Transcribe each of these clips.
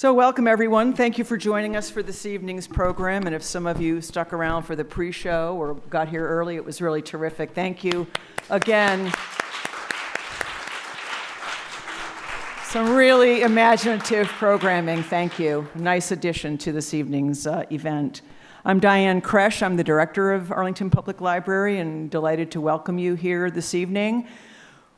So welcome, everyone. Thank you for joining us for this evening's program. And if some of you stuck around for the pre-show or got here early, it was really terrific. Thank you again. Some really imaginative programming. Thank you. Nice addition to this evening's event. I'm Diane Kresh. I'm the director of Arlington Public Library and delighted to welcome you here this evening.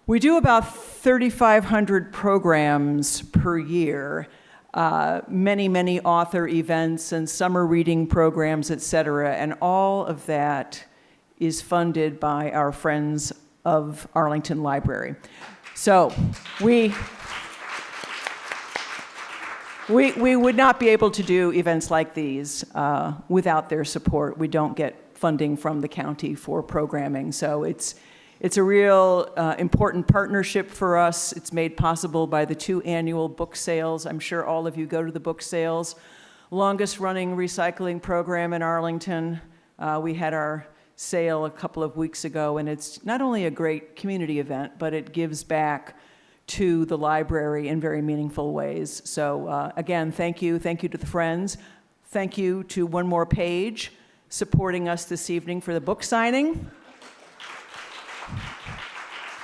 We do about 3,500 programs per year. Many author events and summer reading programs, et cetera, and all of that is funded by our friends of Arlington Library. So we would not be able to do events like these without their support. We don't get funding from the county for programming, so it's a real important partnership for us. It's made possible by the 2 annual book sales. I'm sure all of you go to the book sales. Longest running recycling program in Arlington. We had our sale a couple of weeks ago, and it's not only a great community event, but it gives back to the library in very meaningful ways. So again, thank you to the friends. Thank you to One More Page supporting us this evening for the book signing.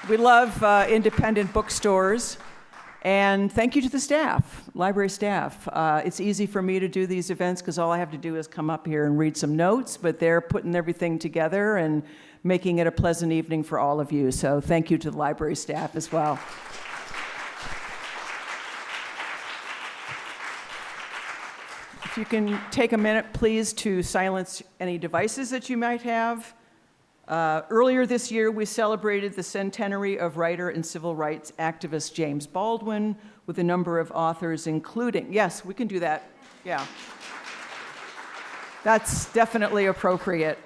We love independent bookstores, and thank you to the staff, library staff. It's easy for me to do these events because all I have to do is come up here and read some notes, but they're putting everything together and making it a pleasant evening for all of you. So thank you to the library staff as well. If you can take a minute, please, to silence any devices that you might have. Earlier this year, we celebrated the centenary of writer and civil rights activist James Baldwin with a number of authors, including, yes, we can do that, yeah. That's definitely appropriate.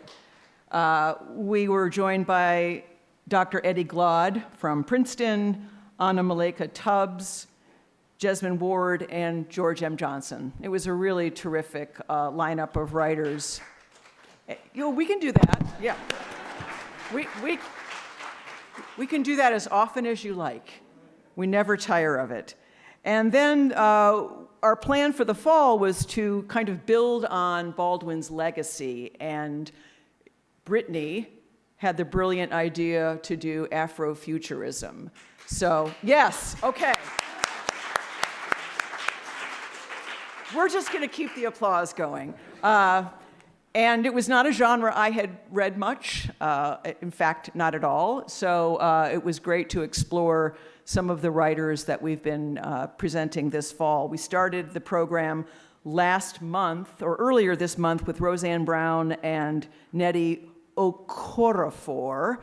We were joined by Dr. Eddie Glaude from Princeton, Anna Maleka Tubbs, Jesmyn Ward, and George M. Johnson. It was a really terrific lineup of writers. We can do that, yeah. We can do that as often as you like. We never tire of it. And then our plan for the fall was to kind of build on Baldwin's legacy, and Brittany had the brilliant idea to do Afrofuturism. So, yes, okay. We're just gonna keep the applause going. And it was not a genre I had read much, in fact, not at all. So it was great to explore some of the writers that we've been presenting this fall. We started the program last month, or earlier this month, with Roseanne Brown and Nnedi Okorafor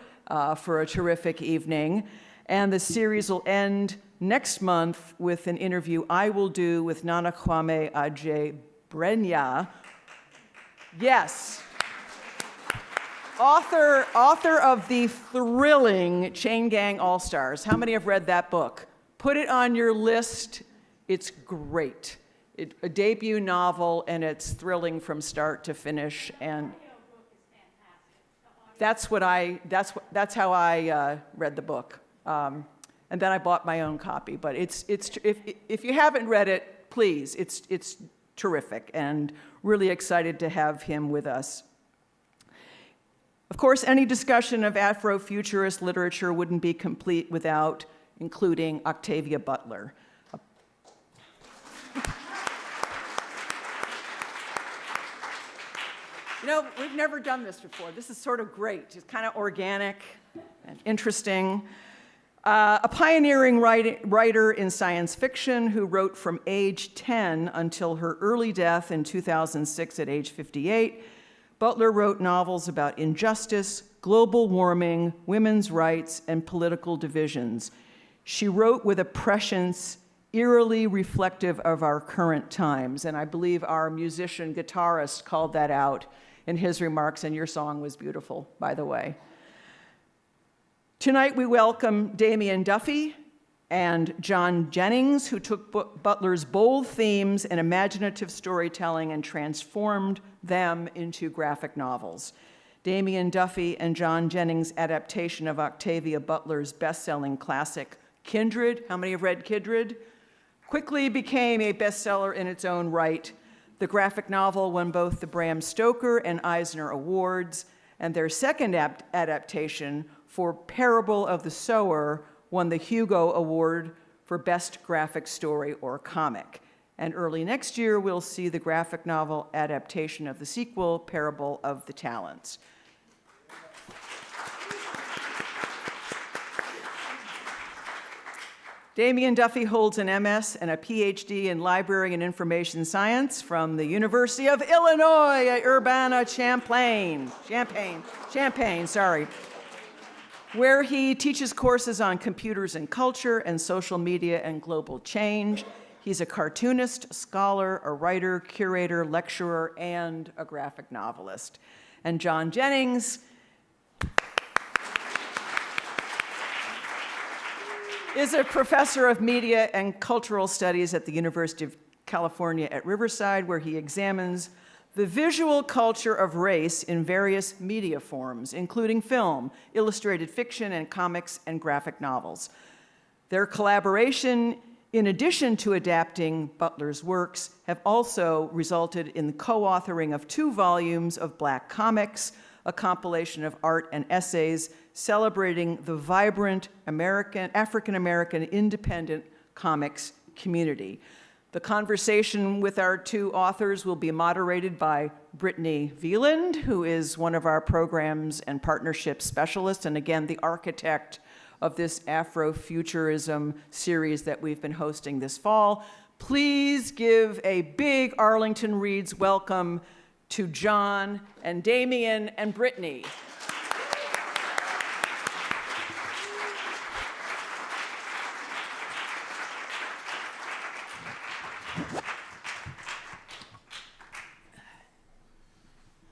for a terrific evening. And the series will end next month with an interview I will do with Nana Kwame Adjei-Brenyah. Yes. Author of the thrilling Chain Gang All-Stars. How many have read that book? Put it on your list. It's great. A debut novel, and it's thrilling from start to finish. And that's how I read the book. And then I bought my own copy. But if you haven't read it, please. It's terrific, and really excited to have him with us. Of course, any discussion of Afrofuturist literature wouldn't be complete without including Octavia Butler. We've never done this before. This is sort of great. It's kind of organic and interesting. A pioneering writer in science fiction who wrote from age 10 until her early death in 2006 at age 58, Butler wrote novels about injustice, global warming, women's rights, and political divisions. She wrote with a prescience eerily reflective of our current times, and I believe our musician guitarist called that out in his remarks, and your song was beautiful, by the way. Tonight we welcome Damian Duffy and John Jennings, who took Butler's bold themes and imaginative storytelling and transformed them into graphic novels. Damian Duffy and John Jennings' adaptation of Octavia Butler's best-selling classic, Kindred. How many have read Kindred? quickly became a bestseller in its own right. The graphic novel won both the Bram Stoker and Eisner Awards, and their second adaptation for Parable of the Sower won the Hugo Award for Best Graphic Story or Comic. And early next year, we'll see the graphic novel adaptation of the sequel, Parable of the Talents. Damian Duffy holds an MS and a PhD in Library and Information Science from the University of Illinois at Urbana-Champaign, where he teaches courses on computers and culture and social media and global change. He's a cartoonist, a scholar, a writer, curator, lecturer, and a graphic novelist. And John Jennings is a professor of media and cultural studies at the University of California at Riverside, where he examines the visual culture of race in various media forms, including film, illustrated fiction, and comics and graphic novels. Their collaboration, in addition to adapting Butler's works, have also resulted in the co-authoring of 2 volumes of Black Comics, a compilation of art and essays celebrating the vibrant African-American independent comics community. The conversation with our 2 authors will be moderated by Brittany Veland, who is one of our programs and partnership specialists, and again, the architect of this Afrofuturism series that we've been hosting this fall. Please give a big Arlington Reads welcome to John and Damian and Brittany.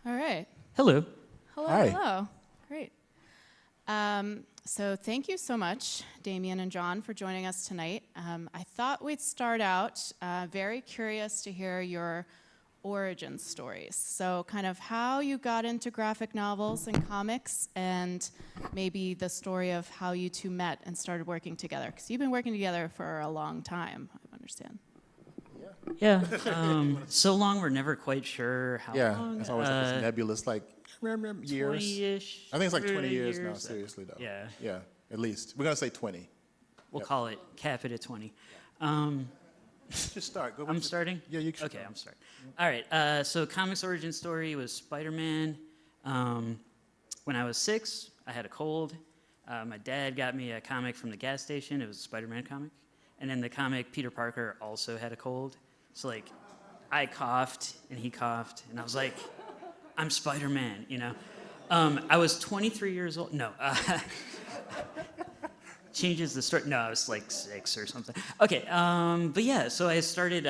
All right. Hello. Hello. Hi. Hello. Great. So thank you so much, Damian and John, for joining us tonight. I thought we'd start out very curious to hear your origin stories. So kind of how you got into graphic novels and comics, and maybe the story of how you 2 met and started working together, because you've been working together for a long time, I understand. Yeah. So long we're never quite sure how long. It's always like this nebulous, like years. 20-ish. I think it's like 20 30 years now, seriously, though. Yeah. Yeah, at least. We're going to say 20. We'll call it, cap it at 20. Just start. Go I'm starting? Yeah, you can Okay, start. I'm starting. All right, so comics origin story was Spider-Man. When I was 6, I had a cold. My dad got me a comic from the gas station. It was a Spider-Man comic. And in the comic, Peter Parker also had a cold. So, like, I coughed, and he coughed, and I was like, I'm Spider-Man, you know? I was 23 years old. No. Changes the story. No, I was like 6 or something. Okay, but yeah, so I started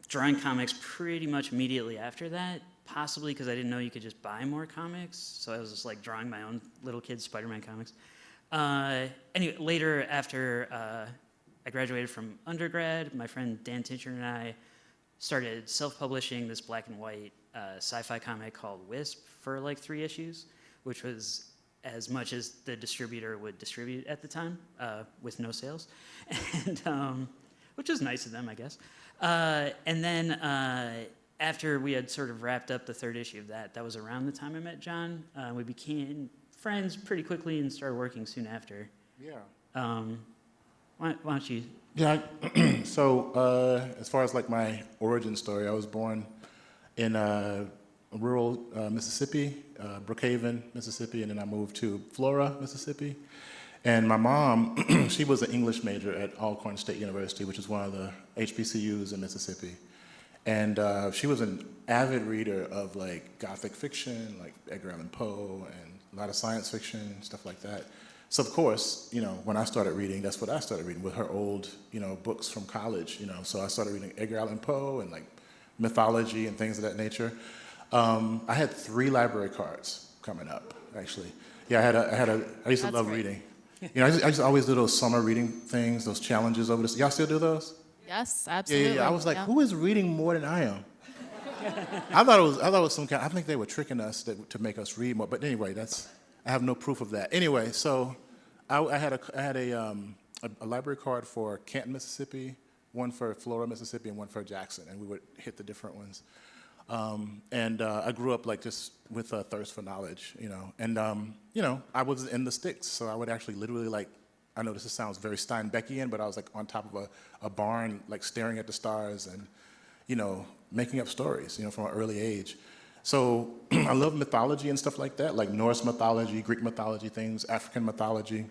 drawing comics pretty much immediately after that, possibly because I didn't know you could just buy more comics. So I was just like drawing my own little kid Spider-Man comics. Anyway, later after I graduated from undergrad, my friend Dan Tincher and I started self-publishing this black and white sci-fi comic called Wisp for like 3 issues, which was as much as the distributor would distribute at the time, with no sales, and which was nice of them, I guess. And then after we had sort of wrapped up the 3rd issue of that, that was around the time I met John. We became friends pretty quickly and started working soon after. Yeah. Why don't you? Yeah, so as far as like my origin story, I was born in rural Mississippi, Brookhaven, Mississippi, and then I moved to Flora, Mississippi. And my mom, she was an English major at Alcorn State University, which is one of the HBCUs in Mississippi. And she was an avid reader of like Gothic fiction, like Edgar Allan Poe, and a lot of science fiction, stuff like that. So of course, you know, when I started reading, that's what I started reading with her old, you know, books from college, you know. So I started reading Edgar Allan Poe and like mythology and things of that nature. I had 3 library cards coming up, actually. Yeah, I used to love reading. You know, I just always do those summer reading things, those challenges over this. Y'all still do those? Yes, absolutely. Yeah. I was like, who is reading more than I am? I thought it was some kind. I think they were tricking us to make us read more. But anyway, I have no proof of that. Anyway, so I had a library card for Canton, Mississippi, one for Flora, Mississippi, and one for Jackson, and we would hit the different ones. I grew up like just with a thirst for knowledge, you know. And I was in the sticks, so I would actually literally like, I know this sounds very Steinbeckian, but I was like on top of a barn, like staring at the stars and, you know, making up stories, you know, from an early age. So I love mythology and stuff like that, like Norse mythology, Greek mythology things, African mythology.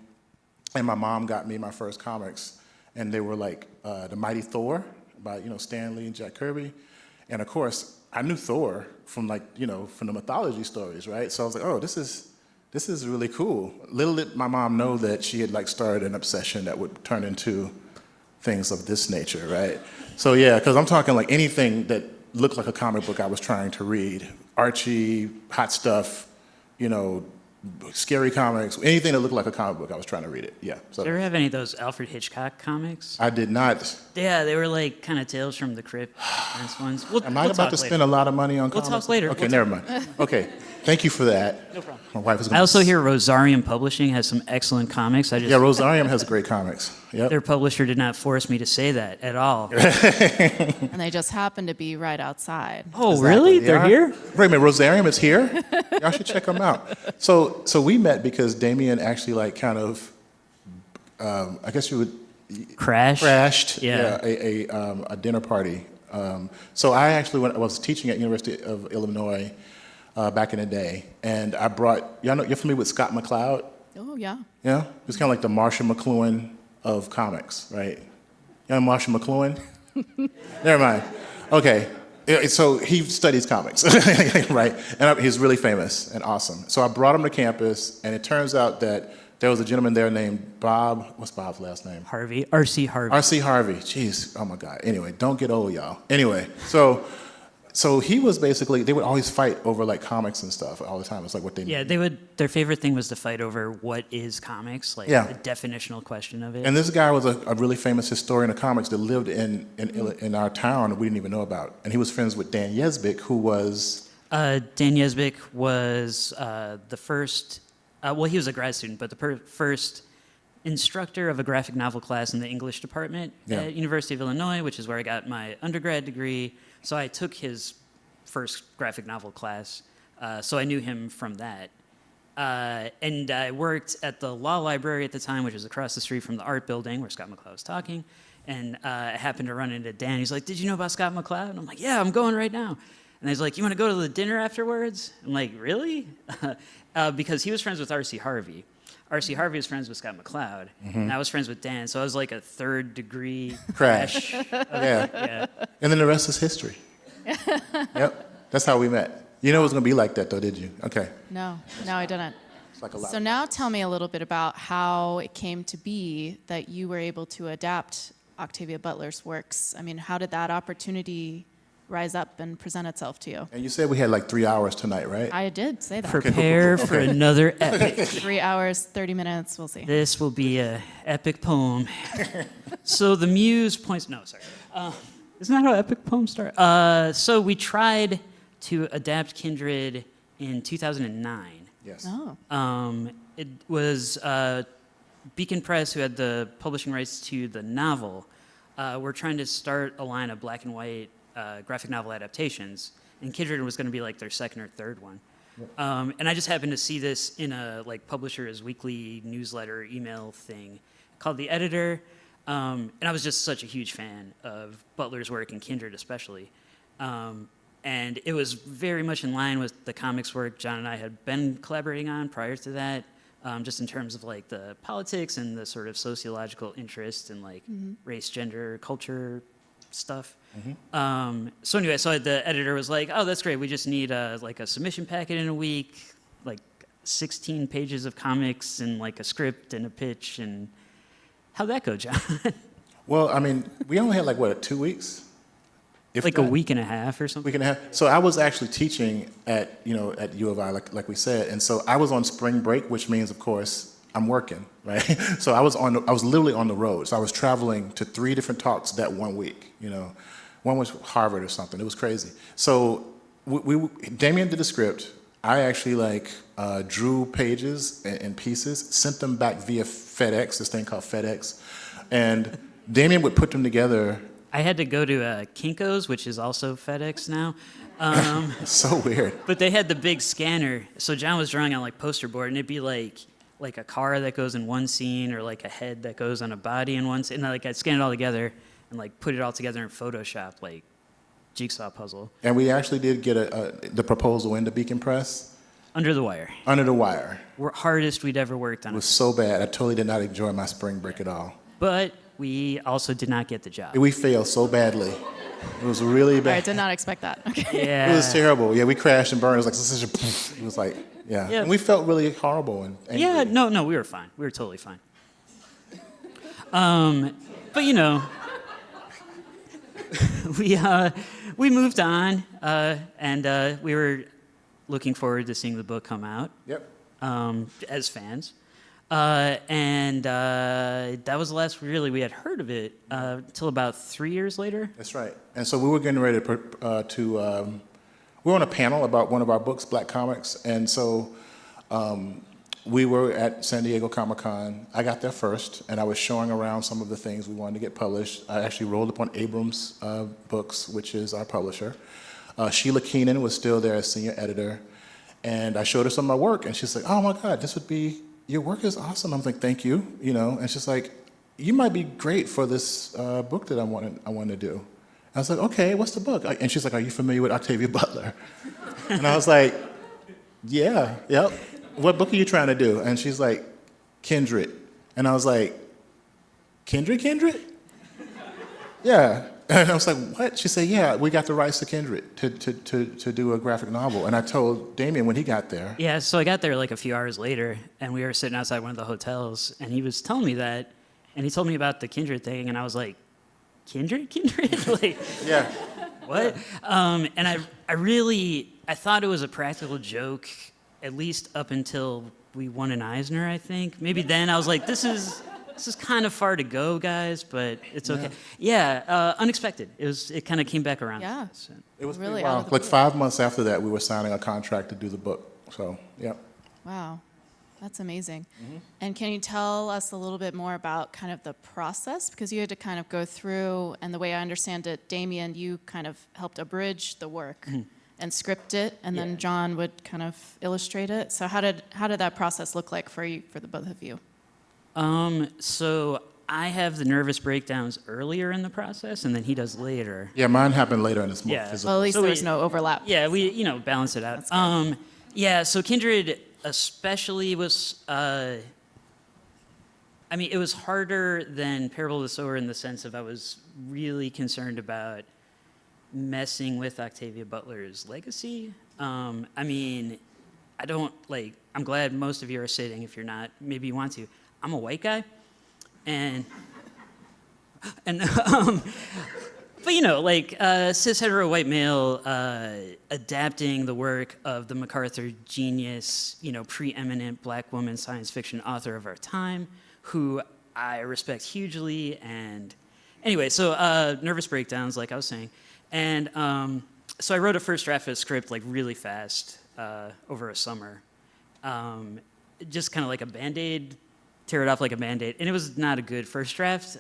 And my mom got me my first comics, and they were like The Mighty Thor by, you know, Stan Lee and Jack Kirby. And of course, I knew Thor from like, you know, from the mythology stories, right? So I was like, oh, this is really cool. Little did my mom know that she had like started an obsession that would turn into things of this nature, right? So yeah, because I'm talking like anything that looked like a comic book I was trying to read. Archie, Hot Stuff, you know, scary comics, anything that looked like a comic book, I was trying to read it, yeah. So, Did you ever have any of those Alfred Hitchcock comics? I did not. Yeah, they were like kind of Tales from the Crypt ones. Am I about to spend a lot of money on comics? We'll talk later. Okay, never mind. Okay, thank you for that. No problem. My wife is I going also hear Rosarium Publishing has some excellent comics. Yeah, Rosarium has great comics. Yep. Their publisher did not force me to say that at all. And they just happen to be right outside. Oh, Exactly. really? They They're are? here? Wait a minute, Rosarium is here? Y'all should check them out. So we met because Damian actually like kind of, I guess you would, crashed Yeah. a dinner party. So I actually I was teaching at University of Illinois back in the day, and I brought, y'all know, you're familiar with Scott McCloud? Oh, yeah. Yeah? It's kind of like the Marshall McLuhan of comics, right? You know Marshall McLuhan? Never mind. Okay. So he studies comics, right? And he's really famous and awesome. So I brought him to campus, and it turns out that there was a gentleman there named Bob. What's Bob's last name? Harvey. R.C. Harvey. R.C. Harvey. Jeez. Oh my God. Anyway, don't get old, y'all. Anyway, so he was basically, they would always fight over like comics and stuff all the time. It's like what they Yeah, they would. Their favorite thing was to fight over what is comics, like Yeah. the definitional question of it. And this guy was a really famous historian of comics that lived in our town that we didn't even know about. And he was friends with Dan Yesbick, who was... Dan Yesbick was the first, well, he was a grad student, but the first instructor of a graphic novel class in the English department at University of Illinois, which is where I got my undergrad degree. So I took his first graphic novel class, so I knew him from that. And I worked at the law library at the time, which was across the street from the art building where Scott McCloud was talking. And I happened to run into Dan. He's like, "Did you know about Scott McCloud?" And I'm like, "Yeah, I'm going right now." And he's like, "You want to go to the dinner afterwards?" I'm like, "Really?" Because he was friends with R.C. Harvey. R.C. Harvey was friends with Scott McCloud, and I was friends with Dan, so I was like a third-degree Crash. Yeah. And then the rest is history. Yep. That's how we met. You know it was going to be like that, though, did you? Okay. No, I didn't. It's like a lot. So now tell me a little bit about how it came to be that you were able to adapt Octavia Butler's works. I mean, how did that opportunity rise up and present itself to you? And you said we had like 3 hours tonight, right? I did say that. Prepare for another epic. 3 hours, 30 minutes, we'll see. This will be an epic poem. So the muse points. No, sorry. Isn't that how epic poems start? So we tried to adapt Kindred in 2009. Yes. Oh. It was Beacon Press who had the publishing rights to the novel. We're trying to start a line of black and white graphic novel adaptations, and Kindred was going to be like their second or third one. And I just happened to see this in a like publisher's weekly newsletter email thing called The Editor, and I was just such a huge fan of Butler's work and Kindred especially. And it was very much in line with the comics work John and I had been collaborating on prior to that, just in terms of like the politics and the sort of sociological interest in like race, gender, culture stuff. So anyway, so the editor was like, "Oh, that's great. We just need like a submission packet in a week, like 16 pages of comics and like a script and a pitch." And how'd that go, John? Well, I mean, we only had like, what, 2 weeks? If Like that. a week and a half or something? Week and a half. So I was actually teaching at U of I, like we said, and so I was on spring break, which means, of course, I'm working, right? So I was literally on the road. So I was traveling to 3 different talks that 1 week. One was Harvard or something. It was crazy. So Damian did the script. I actually drew pages and pieces, sent them back via FedEx, this thing called FedEx, and Damian would put them together I had to go to Kinko's, which is also FedEx now. It's so weird. But they had the big scanner. So John was drawing on like poster board, and it'd be like a car that goes in one scene, or like a head that goes on a body in one scene. And like I'd scan it all together and like put it all together in Photoshop, like jigsaw puzzle. And we actually did get the proposal into Beacon Press. Under the wire. Under the wire. Hardest we'd ever worked on It it. was so bad. I totally did not enjoy my spring break at all. But we also did not get the job. We failed so badly. It was really I bad. did not expect that. Okay. Yeah. It was terrible. Yeah, we crashed and burned. It was like such a. It was like, yeah. Yeah. And we felt really horrible and angry. Yeah, no, we were fine. We were totally fine. But you know, we moved on, and we were looking forward to seeing the book come out. Yep. As fans. And that was the last we had heard of it until about 3 years later. That's right. And so we were getting ready we were on a panel about one of our books, Black Comics, and so we were at San Diego Comic-Con. I got there first, and I was showing around some of the things we wanted to get published. I actually rolled upon Abrams Books, which is our publisher. Sheila Keenan was still there as senior editor, and I showed her some of my work, and she's like, "Oh my God, your work is awesome." I'm like, "Thank you," and she's like, "You might be great for this book that I want to do." I was like, "Okay, what's the book?" And she's like, "Are you familiar with Octavia Butler?" And I was like, "Yeah, yep. What book are you trying to do?" And she's like, "Kindred." And I was like, Kindred? Yeah. And I was like, "What?" She said, "Yeah, we got the rights to Kindred to do a graphic novel." And I told Damian when he got there. Yeah, so I got there like a few hours later, and we were sitting outside one of the hotels, and he was telling me that, and he told me about the Kindred thing, and I was like, Kindred? Like, Yeah. what? And I thought it was a practical joke, at least up until we won an Eisner, I think. Maybe then I was like, this is kind of far to go, guys, but it's okay. Yeah, unexpected. It kind of came back around. Yeah. It was Really pretty out wild. of the Like blue. 5 months after that, we were signing a contract to do the book. So, yeah. Wow, that's amazing. And can you tell us a little bit more about kind of the process? Because you had to kind of go through, and the way I understand it, Damian, you kind of helped abridge the work and script it, and then John would kind of illustrate it. So how did that process look like for the both of you? So I have the nervous breakdowns earlier in the process, and then he does later. Yeah, mine happened later in this book. Yeah. Well, at least So there was we- no overlap. Yeah, we balance it out. Yeah, so Kindred especially was. It was harder than Parable of the Sower in the sense of I was really concerned about messing with Octavia Butler's legacy. I'm glad most of you are sitting. If you're not, maybe you want to. I'm a white guy, and but cis hetero white male adapting the work of the MacArthur genius, preeminent black woman science fiction author of our time, who I respect hugely. And anyway, so nervous breakdowns, like I was saying, and so I wrote a first draft of a script like really fast over a summer, just kind of like a Band-Aid. Tear it off like a Band-Aid. And it was not a good first draft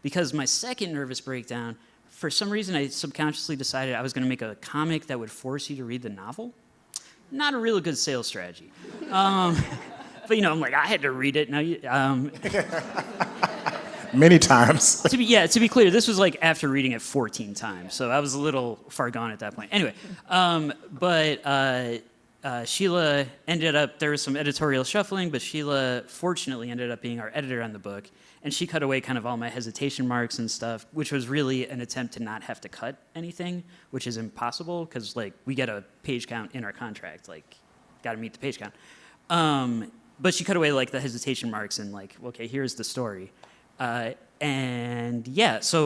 because my second nervous breakdown, for some reason I subconsciously decided I was going to make a comic that would force you to read the novel. Not a really good sales strategy. But I'm like, I had to read it. Now, Many times. to be clear, this was like after reading it 14 times, so I was a little far gone at that point. Anyway, Sheila ended up, there was some editorial shuffling, but Sheila fortunately ended up being our editor on the book, and she cut away kind of all my hesitation marks and stuff, which was really an attempt to not have to cut anything, which is impossible, because we get a page count in our contract, got to meet the page count. But she cut away the hesitation marks and okay, here's the story. So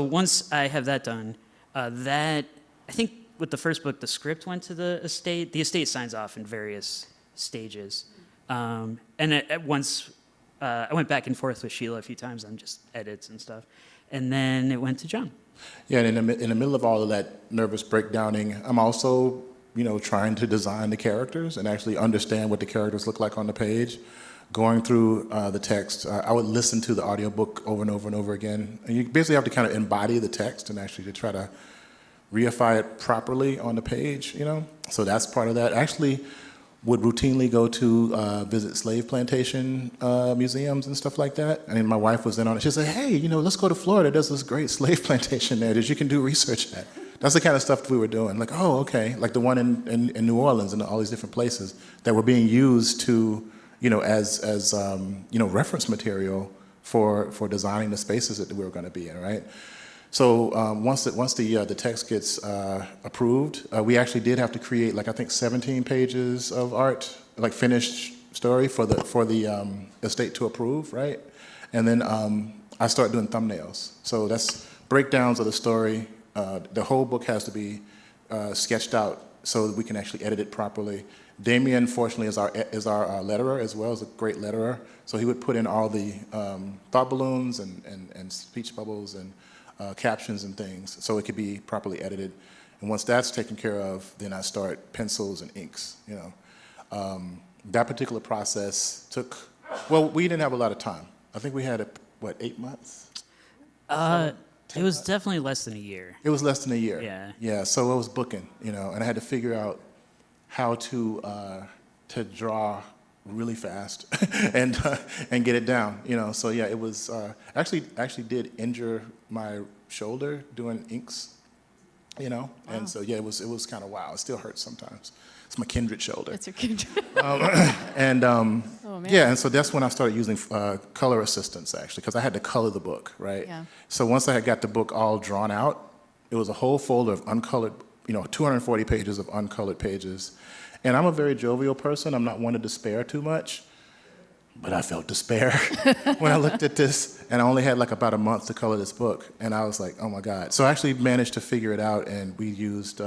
once I have that done, I think with the first book, the script went to the estate. The estate signs off in various stages. And once I went back and forth with Sheila a few times on just edits and stuff. And then it went to John. Yeah, and in the middle of all of that nervous breakdowning, I'm also, trying to design the characters and actually understand what the characters look like on the page. going through the text. I would listen to the audiobook over and over and over again. And you basically have to kind of embody the text and actually to try to reify it properly on the page, you know? So that's part of that. Actually, would routinely go to visit slave plantation museums and stuff like that. I mean, my wife was in on it. She said, hey, you know, let's go to Florida. There's this great slave plantation there that you can do research at. That's the kind of stuff we were doing. Like, oh, okay. Like the one in New Orleans and all these different places that were being used to, you know, as you know, reference material for designing the spaces that we were going to be in, right? So once the text gets approved, we actually did have to create, like, I think 17 pages of art, like finished story for the estate to approve, right? And then I start doing thumbnails. So that's breakdowns of the story. The whole book has to be sketched out so that we can actually edit it properly. Damian, fortunately, is our letterer as well, is a great letterer. So he would put in all the thought balloons and speech bubbles and captions and things so it could be properly edited. And once that's taken care of, then I start pencils and inks, you know. That particular process took, well, we didn't have a lot of time. I think we had, 8 months? It was definitely less than a year. It was less than a year. Yeah. Yeah, so I was booking, you know, and I had to figure out how to draw really fast and get it down, you know. So yeah, it was actually did injure my shoulder doing inks, you know. Wow. And so yeah, it was kind of wow. It still hurts sometimes. It's my Kindred shoulder. It's your Kindred. Oh, man. Yeah, and so that's when I started using color assistants actually, because I had to color the book, right? Yeah. So once I had got the book all drawn out, it was a whole folder of uncolored, you know, 240 pages of uncolored pages. And I'm a very jovial person. I'm not one to despair too much. But I felt despair when I looked at this, and I only had like about a month to color this book. And I was like, oh my God. So I actually managed to figure it out, and we used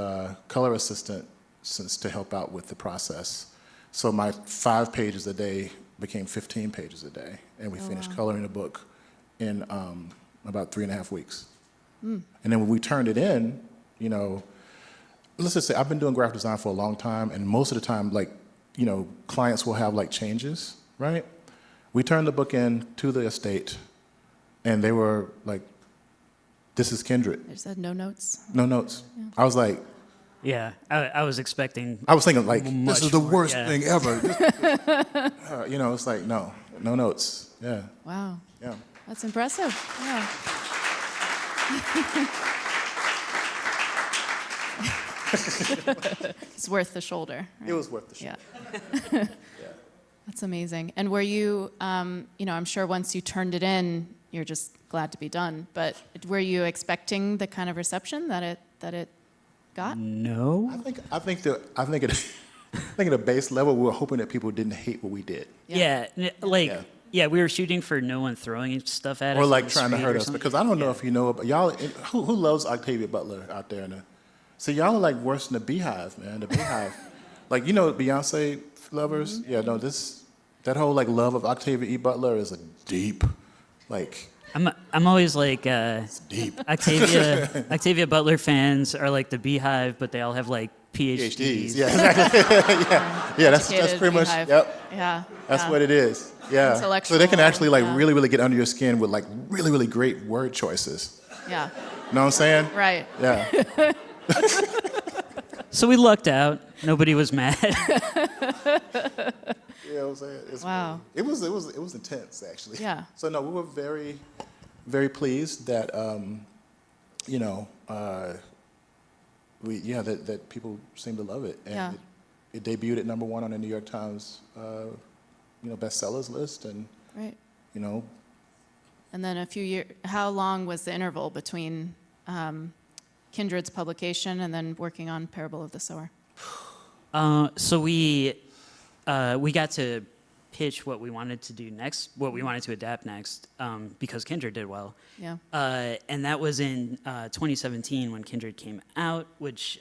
color assistants to help out with the process. So my 5 pages a day became 15 pages a day. And we finished coloring the book in about 3.5 weeks. And then when we turned it in, you know, let's just say I've been doing graphic design for a long time, and most of the time, like, you know, clients will have like changes, right? We turned the book in to the estate, and they were like, this is Kindred. They said no notes. No notes. Yeah. I was like, yeah, I was expecting. I was thinking like, this is the worst yeah. thing ever. You know, it's like, no notes. Yeah. Wow. Yeah. That's impressive. Yeah. It's worth the shoulder. Right? It was worth the shoulder. Yeah. That's amazing. And were you, you know, I'm sure once you turned it in, you're just glad to be done. But were you expecting the kind of reception that it got? No. I think at a base level, we were hoping that people didn't hate what we did. Yeah, we were shooting for no one throwing stuff at us. Or like on the trying to street hurt or us, something. because I don't know if you know, but y'all, who loves Octavia Butler out there? So y'all are like worse than the Beehive, man. The Beehive, like, you know, Beyonce lovers. Mm-hmm. Yeah, no, that whole like love of Octavia E. Butler is a deep, like. I'm always like deep. Octavia Butler fans are like the Beehive, but they all have like PhDs. Yeah, exactly. yeah, that's pretty much. Beehive. Yep. Yeah. That's what it is. Yeah. So they can actually like really, really get under your skin with like really, really great word choices. Yeah. You know what I'm saying? Right. Yeah. So we lucked out. Nobody was mad. Yeah, I'm saying. Wow. It was intense actually. Yeah. So no, we were very, very pleased that you know, that people seem to love it, and Yeah. it debuted at #1 on the New York Times bestsellers list, and Right. you know. And then a few years, how long was the interval between Kindred's publication and then working on Parable of the Sower? So we got to pitch what we wanted to do next, what we wanted to adapt next, because Kindred did well. Yeah. And that was in 2017 when Kindred came out, which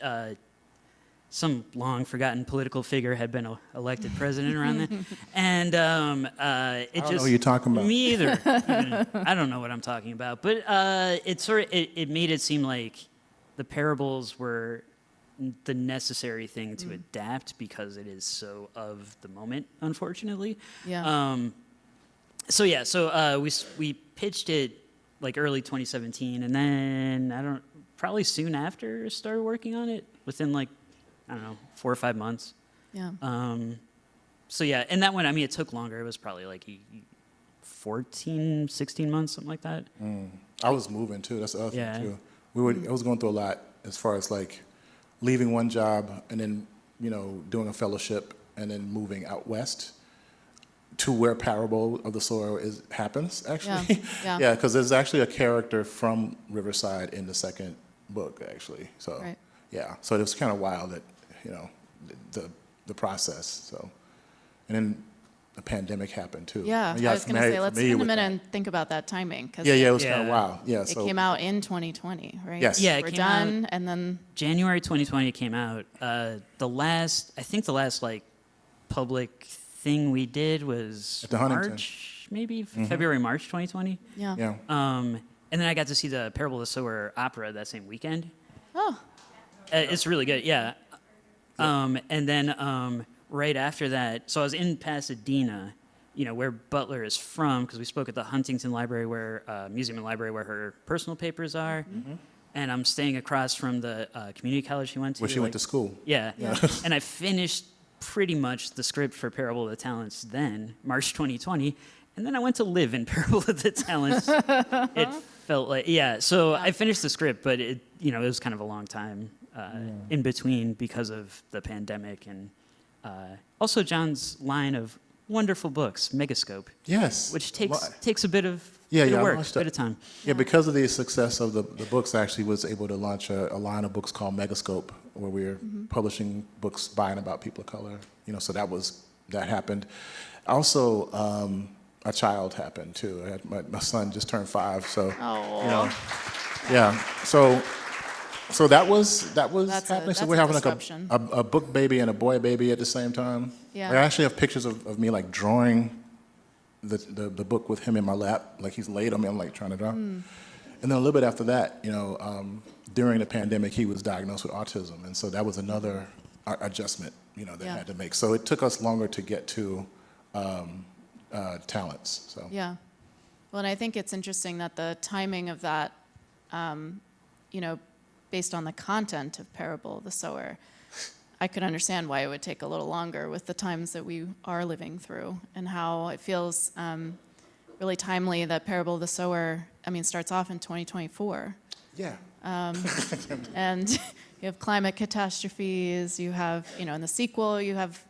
some long-forgotten political figure had been elected president around then. And I don't know what you're talking about. Me either. I don't know what I'm talking about. But it made it seem like the parables were the necessary thing to adapt because it is so of the moment, unfortunately. Yeah. So we pitched it like early 2017, and then probably soon after started working on it within like, I don't know, 4 or 5 months. Yeah. So yeah, and that one, I mean, it took longer. It was probably like 14, 16 months, something like that. I was moving too. That's the other Yeah. thing too. I was going through a lot as far as like leaving one job and then, doing a fellowship and then moving out west to where Parable of the Sower happens, actually. Yeah. Yeah, because there's actually a character from Riverside in the second book, actually. So, Right. yeah. So it was kind of wild that, the process. So, and then the pandemic happened too. Yeah, And I was going to say, let's spend a with minute that. and think about that timing. Cause Yeah, it was kind Yeah. of wild. Yeah, it so came out in 2020, right? Yes. Yeah, it We're came done, and then, January 2020 came out. I think the last like public thing we did was At the Huntington. March, maybe February, March 2020. yeah. yeah. And then I got to see the Parable of the Sower opera that same weekend. Oh, It's really good, yeah. And then right after that, so I was in Pasadena, where Butler is from, because we spoke at the Huntington Library, Museum and Library, where her personal papers are. And I'm staying across from the community college she went to. Where she went to school. Yeah. And I finished pretty much the script for Parable of the Talents then, March 2020. And then I went to live in Parable of the Talents. It felt like, so I finished the script, but it was kind of a long time in between because of the pandemic. And also John's line of wonderful books, Megascope, Yes. which takes a bit of Yeah, bit yeah, of I work, launched bit that. of time. Yeah, because of the success of the books, I actually was able to launch a line of books called Megascope, where we're publishing books by and about people of color. So that happened. Also, a child happened too. I had my son just turned 5, so yeah. So that was happening. So that's we're a having like disruption. a book baby and a boy baby at the same time. Yeah. I actually have pictures of me like drawing the book with him in my lap, like he's laid on me. I'm like trying to draw. And then a little bit after that, during the pandemic, he was diagnosed with autism, and so that was another adjustment, that I had to make. So it took us longer to get to talents. So yeah. Well, and I think it's interesting that the timing of that, based on the content of Parable of the Sower, I could understand why it would take a little longer with the times that we are living through, and how it feels really timely that Parable of the Sower, starts off in 2024. yeah. And you have climate catastrophes, you have, in the sequel, you have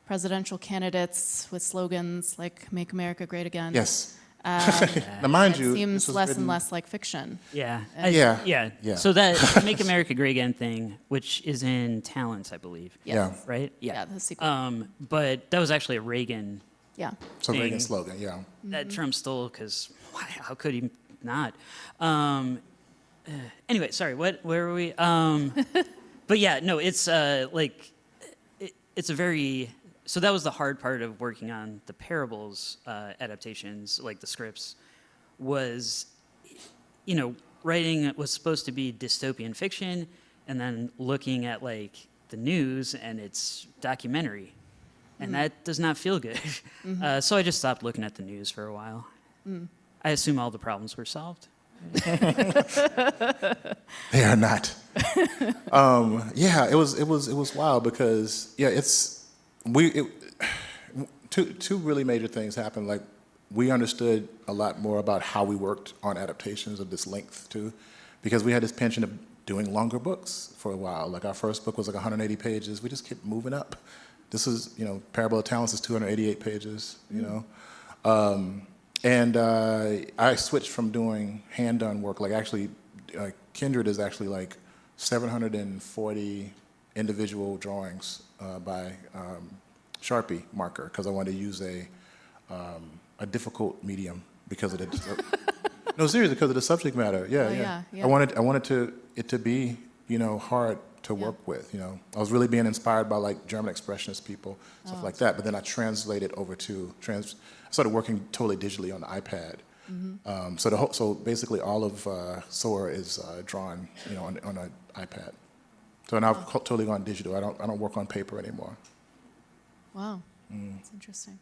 presidential candidates with slogans like "Make America Great Again." Yes. Now, mind It you, seems this was less written- and less like fiction. Yeah. Yeah. So that Make America Great Again thing, which is in Talents, I believe. Yeah. Right? Yeah, the sequel. But that was actually a Reagan. Yeah. So thing. Reagan's slogan, yeah. That Trump stole, because how could he not? Anyway, sorry, where were we? But yeah, no, it's it's a very, so that was the hard part of working on the Parables adaptations, like the scripts, was, writing was supposed to be dystopian fiction, and then looking at like the news and it's documentary. And that does not feel good. So I just stopped looking at the news for a while. I assume all the problems were solved. They are not. It was wild because two really major things happened. Like, we understood a lot more about how we worked on adaptations of this length too, because we had this penchant of doing longer books for a while. Like, our first book was like 180 pages. We just kept moving up. This is, Parable of Talents is 288 pages, And I switched from doing hand-done work. Like, actually, Kindred is actually like 740 individual drawings by Sharpie marker, because I wanted to use a difficult medium because of the no, seriously, because of the subject matter. Yeah. I wanted it to be hard to work with. I was really being inspired by like German expressionist people, stuff like that. But then I translated over to I started working totally digitally on the iPad. So basically all of Sower is drawn on an iPad. So now I've totally gone digital. I don't work on paper anymore. Wow, that's interesting.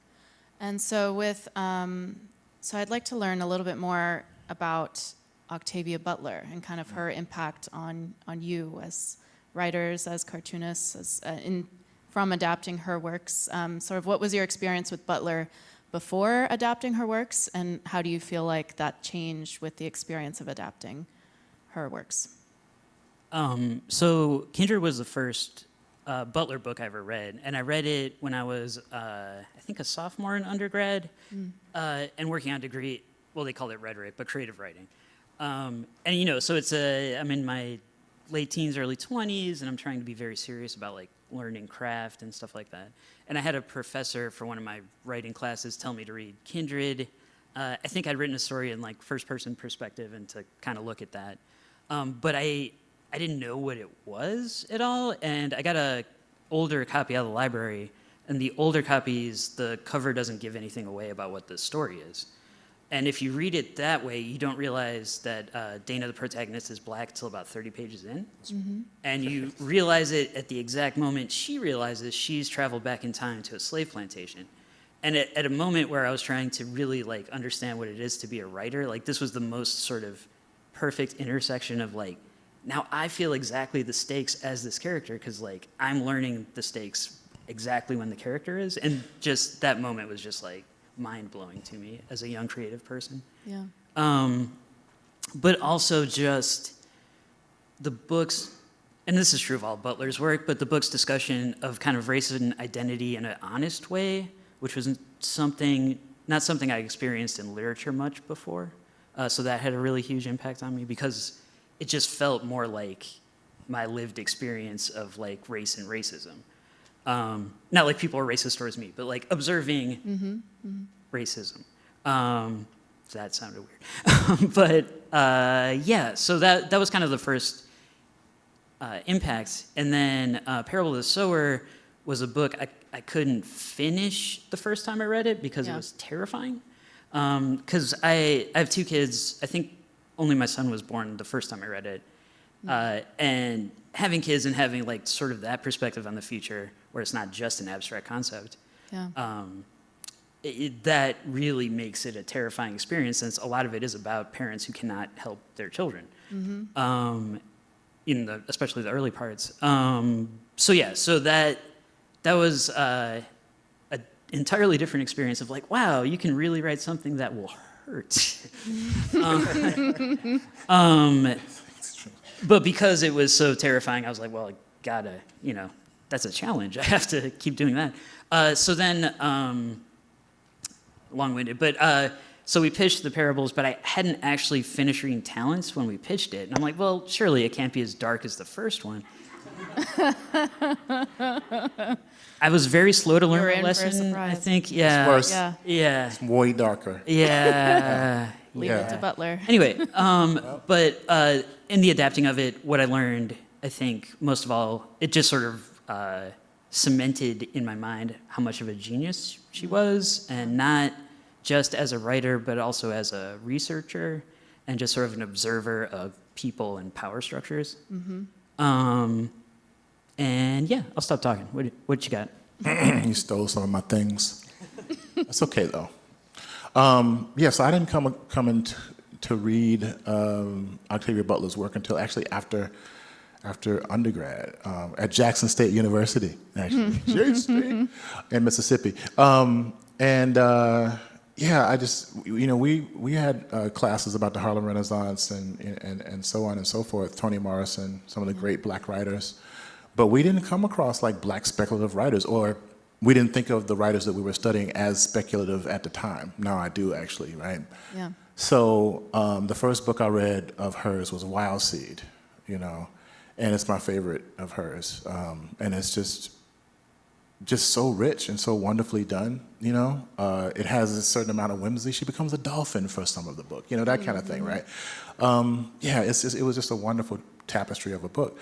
And so with, so I'd like to learn a little bit more about Octavia Butler and kind of her impact on you as writers, as cartoonists, as from adapting her works. Sort of what was your experience with Butler before adapting her works, and how do you feel like that changed with the experience of adapting her works? So Kindred was the first Butler book I ever read, and I read it when I was, I think, a sophomore in undergrad, and working on a degree. Well, they call it rhetoric, but creative writing. And so I'm in my late teens, early 20s, and I'm trying to be very serious about like learning craft and stuff like that. And I had a professor for one of my writing classes tell me to read Kindred. I think I'd written a story in like first-person perspective and to kind of look at that. But I didn't know what it was at all, and I got a older copy out of the library, and the older copies, the cover doesn't give anything away about what the story is. And if you read it that way, you don't realize that Dana, the protagonist, is black till about 30 pages in. Mm-hmm. And you realize it at the exact moment she realizes she's traveled back in time to a slave plantation. And at a moment where I was trying to really like understand what it is to be a writer, like this was the most sort of perfect intersection of like, now I feel exactly the stakes as this character, because like I'm learning the stakes exactly when the character is. And just that moment was just like, mind-blowing to me as a young creative person. Yeah. But also just the books, and this is true of all Butler's work, but the book's discussion of kind of race and identity in an honest way, which was not something I experienced in literature much before. So that had a really huge impact on me because it just felt more like my lived experience of like race and racism. Not like people are racist towards me, but like observing racism. That sounded weird. But yeah, so that was kind of the first impact. And then Parable of the Sower was a book I couldn't finish the first time I read it because it was terrifying. Because I have two kids. I think only my son was born the first time I read it. And having kids and having like sort of that perspective on the future where it's not just an abstract concept, that really makes it a terrifying experience, since a lot of it is about parents who cannot help their children, especially the early parts. So that was an entirely different experience of like, wow, you can really write something that will hurt. But because it was so terrifying, I was like, well, I gotta, that's a challenge. I have to keep doing that. So then, long-winded, but so we pitched the parables, but I hadn't actually finished reading Talents when we pitched it. And I'm like, well, surely it can't be as dark as the first one. I was very slow to learn the lesson, I think. Yeah. It's worse. Yeah. It's way darker. Yeah. Leave it to Butler. Anyway, but in the adapting of it, what I learned, I think, most of all, it just sort of cemented in my mind how much of a genius she was, and not just as a writer, but also as a researcher and just sort of an observer of people and power structures. And yeah, I'll stop talking. What you got? You stole some of my things. That's okay though. So I didn't come in to read Octavia Butler's work until actually after undergrad at Jackson State University, actually, in Mississippi. I just, we had classes about the Harlem Renaissance and so on and so forth, Toni Morrison, some of the great black writers. But we didn't come across like black speculative writers, or we didn't think of the writers that we were studying as speculative at the time. Now I do, actually, right? Yeah. So the first book I read of hers was Wild Seed, and it's my favorite of hers. And it's just so rich and so wonderfully done, It has a certain amount of whimsy. She becomes a dolphin for some of the book, that kind of thing, right? It was just a wonderful tapestry of a book.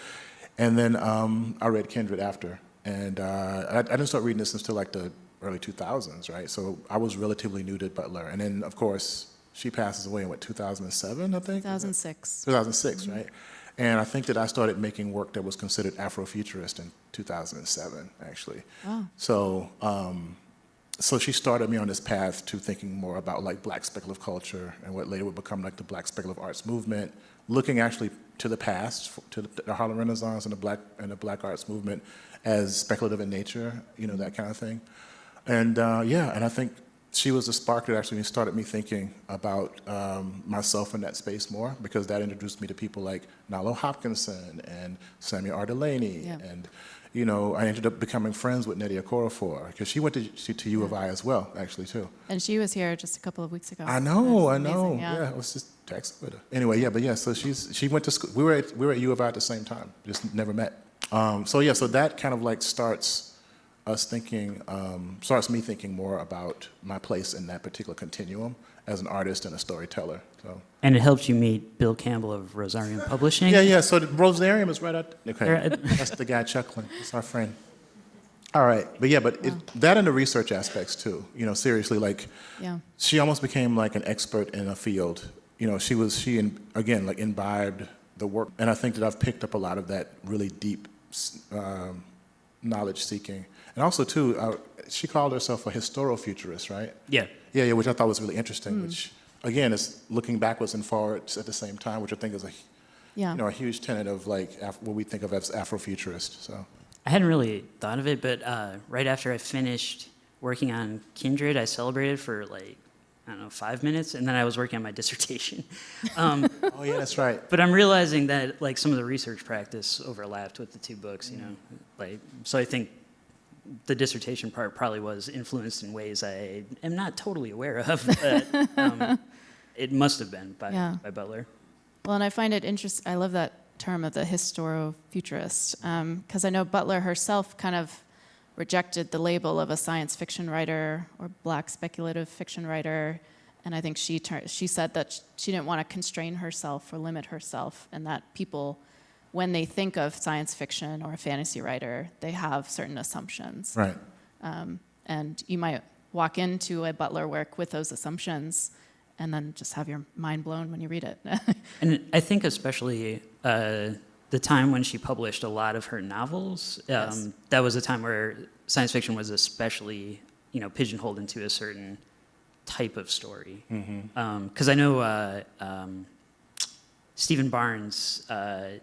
And then I read Kindred after. And I didn't start reading this until like the early 2000s, right? So I was relatively new to Butler. And then, of course, she passes away in, 2007, I think? 2006. 2006, right? And I think that I started making work that was considered Afrofuturist in 2007, actually. Wow. So, so she started me on this path to thinking more about like Black speculative culture and what later would become like the Black speculative arts movement, looking actually to the past, to the Harlem Renaissance and the Black arts movement as speculative in nature, you know, that kind of thing. And and I think she was the spark that actually started me thinking about myself in that space more, because that introduced me to people like Nalo Hopkinson and Samuel R. Delaney. Yeah. And, you know, I ended up becoming friends with Nnedi Okorafor, because she went to U of I as well, actually, too. And she was here just a couple of weeks ago. I know. Amazing, Yeah, I was just texting with her. Anyway, so she went to school. We were at U of I at the same time, just never met. So that kind of like starts me thinking more about my place in that particular continuum as an artist and a storyteller. So. And it helped you meet Bill Campbell of Rosarium Publishing. Yeah. So the Rosarium is right out. Okay, Right. that's the guy chuckling. It's our friend. All right, that and the research aspects too. You know, seriously, like she almost became like an expert in a field. You know, she imbibed the work, and I think that I've picked up a lot of that really deep knowledge seeking. And also, too, she called herself a historiofuturist, right? Yeah. Yeah, which I thought was really interesting, which, again, is looking backwards and forwards at the same time, which I think is a huge tenet of, like, what we think of as Afrofuturist, so. I hadn't really thought of it, but right after I finished working on Kindred, I celebrated for, like, I don't know, 5 minutes, and then I was working on my dissertation. Oh, yeah, that's right. But I'm realizing that, like, some of the research practice overlapped with the two books, you know? Like, so I think the dissertation part probably was influenced in ways I am not totally aware of, but it must have been by Butler. Well, and I find it interesting. I love that term of the historiofuturist, because I know Butler herself kind of rejected the label of a science fiction writer or Black speculative fiction writer, and I think she said that she didn't want to constrain herself or limit herself, and that people, when they think of science fiction or a fantasy writer, they have certain assumptions. Right. And you might walk into a Butler work with those assumptions and then just have your mind blown when you read it. And I think especially the time when she published a lot of her novels, that was a time where science fiction was especially, you know, pigeonholed into a certain type of story. Because I know Stephen Barnes, I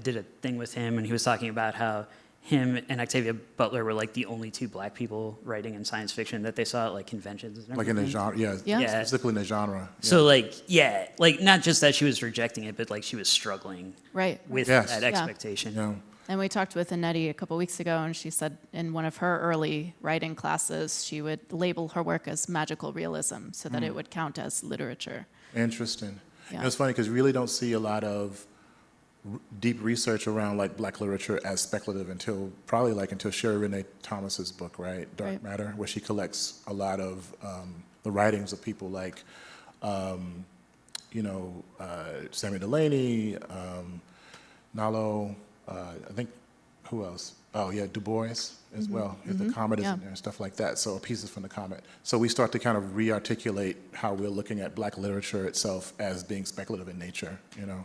did a thing with him, and he was talking about how him and Octavia Butler were like the only two Black people writing in science fiction that they saw at like conventions and everything. Like in the genre, Yeah. specifically in the genre. Yeah. So like not just that she was rejecting it, but like she was struggling with that expectation. Yeah. And we talked with Nnedi a couple weeks ago, and she said in one of her early writing classes, she would label her work as magical realism so that it would count as literature. Interesting. Yeah. You know, it's funny because you really don't see a lot of deep research around like Black literature as speculative until Sherry Renee Thomas's book, right, Dark Matter, where she collects a lot of the writings of people like, Samuel Delaney, Nalo, I think, who else? Oh yeah, Du Bois as well. The Comet is in there and stuff like that. So pieces from the Comet. So we start to kind of re-articulate how we're looking at Black literature itself as being speculative in nature. You know,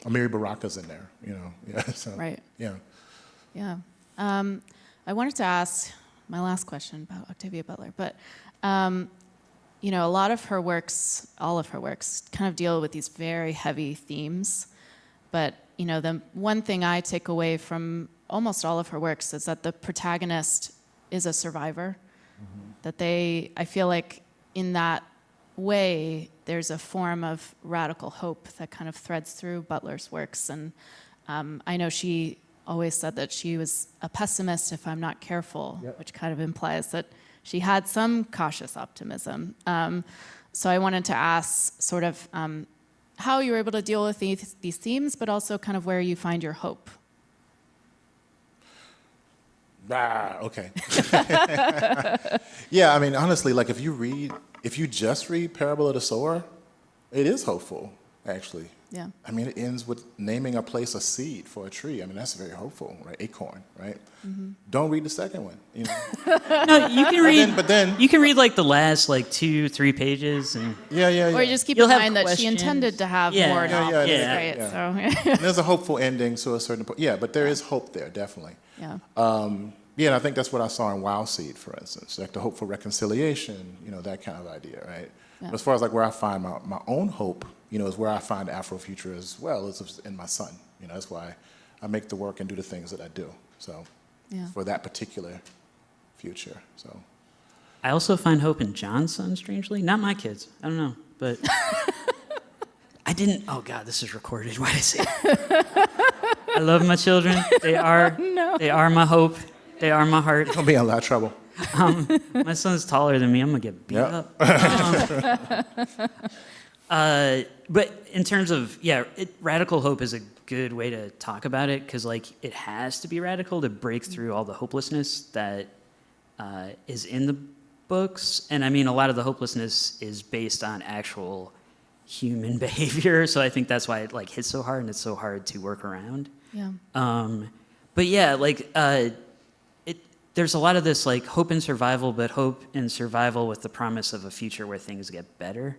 Amiri Baraka's in there. You know, So, Yeah. I wanted to ask my last question about Octavia Butler, but a lot of her works, all of her works, kind of deal with these very heavy themes. But the one thing I take away from almost all of her works is that the protagonist is a survivor. That I feel like in that way, there's a form of radical hope that kind of threads through Butler's works. And I know she always said that she was a pessimist if I'm not careful, which kind of implies that she had some cautious optimism. So I wanted to ask sort of how you were able to deal with these themes, but also kind of where you find your hope. Okay. Yeah, I mean, honestly, like if you just read Parable of the Sower, it is hopeful, actually. Yeah. I mean, it ends with naming a place a seed for a tree. I mean, that's very hopeful, right? Acorn, right? Don't read the second one. You know? No, you can read. But then, You can read like the last like 2-3 pages, and yeah. Or you just keep You'll in have mind that she questions. intended to have Yeah. more Yeah, novels, yeah, right? yeah. So, And there's a hopeful ending to a certain point. Yeah, but there is hope there, definitely. yeah. Yeah, and I think that's what I saw in Wild Seed, for instance, like the hope for reconciliation, you know, that kind of idea, right? Yeah. But as far as like where I find my own hope, you know, is where I find Afrofuture as well, is in my son. You know, that's why I make the work and do the things that I do. So Yeah. for that particular future, so. I also find hope in John's son, strangely. Not my kids. I don't know, but I didn't. Oh God, this is recorded. Why did I say it? I love my children. They are my hope. They are my heart. I'll be in a lot of trouble. My son's taller than me. I'm gonna get beat Yep. up. But in terms of radical hope is a good way to talk about it, because like it has to be radical to break through all the hopelessness that is in the books. And I mean, a lot of the hopelessness is based on actual human behavior. So I think that's why it like hits so hard, and it's so hard to work around. Yeah. But yeah, like there's a lot of this like hope in survival, but hope in survival with the promise of a future where things get better.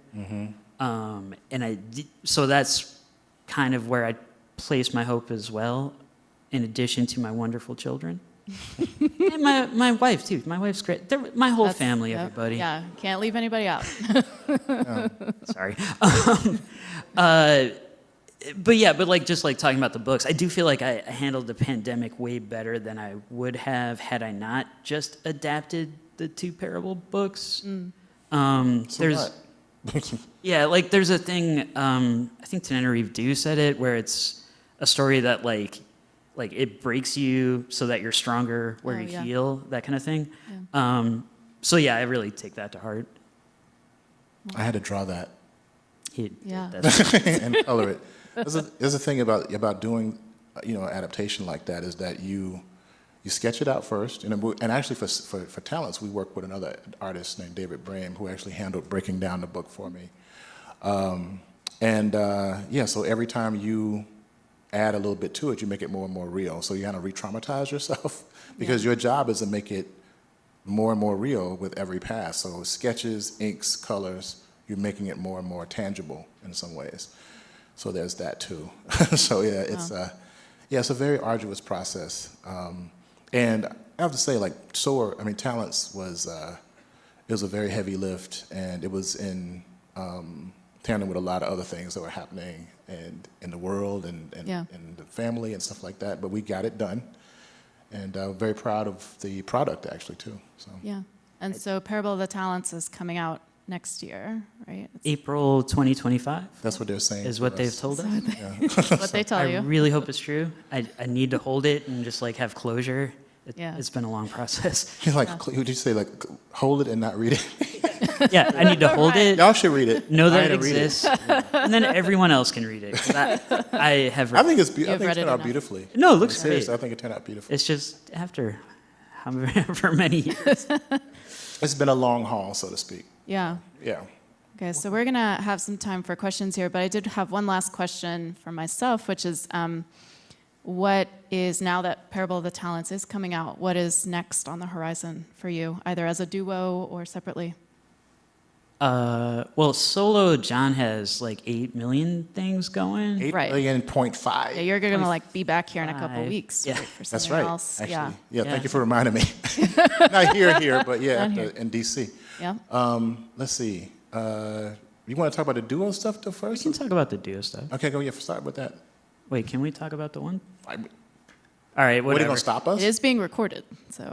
So that's kind of where I place my hope as well, in addition to my wonderful children. And my wife too. My wife's great. My whole That's- family, yep. everybody. Yeah, can't leave anybody out. Sorry. But like just like talking about the books, I do feel like I handled the pandemic way better than I would have had I not just adapted the 2 Parable books. There's like there's a thing, I think Tenerife Do said it, where it's a story that like it breaks you so that you're stronger where you heal, that kind of thing. So yeah, I really take that to heart. I had to draw that Yeah. and color it. There's a thing about doing, you know, adaptation like that, is that you sketch it out first, and actually for talents, we work with another artist named David Bram, who actually handled breaking down the book for me. So every time you add a little bit to it, you make it more and more real. So you kind of re-traumatize yourself, because your job is to make it more and more real with every pass. So sketches, inks, colors, you're making it more and more tangible in some ways. So there's that too. So yeah, it's a very arduous process. And I have to say, like Sower, I mean, Talents was it was a very heavy lift, and it was in tandem with a lot of other things that were happening in the world and the family and stuff like that. But we got it done, and I'm very proud of the product actually too. So Yeah. And so Parable of the Talents is coming out next year, right? It's April 2025 that's what they're saying. is to what us. they've told us. what they tell I you. really hope it's true. I need to hold it and just like have closure. Yeah. It's been a long process. Would you say like hold it and not read it? Yeah, I need to hold it, Y'all should read it. know I that had it to read exists, and then everyone else can read it. 'Cause I have. I think it's You've it read turned it out enough. beautifully. No, it looks Seriously, great. I think it turned out beautifully. It's just after however many years. It's been a long haul, so to speak. Yeah. Yeah. Okay, so we're going to have some time for questions here, but I did have one last question for myself, which is what is, now that Parable of the Talents is coming out, what is next on the horizon for you, either as a duo or separately? Well, solo John has like 8 million things going. 8.5 Yeah, you're going to like be back here in a couple 25. weeks Yeah. right, for That's something right. else. Actually, Yeah. yeah. Yeah. Thank you for reminding me. Not here, but yeah, Down here. in DC. Yeah. Let's see. You want to talk about the duo stuff We first? can talk about the duo stuff. Okay, go. Yeah, start with that. Wait, can we talk about the one? I- All right, What are you whatever. gonna stop us? It is being recorded, so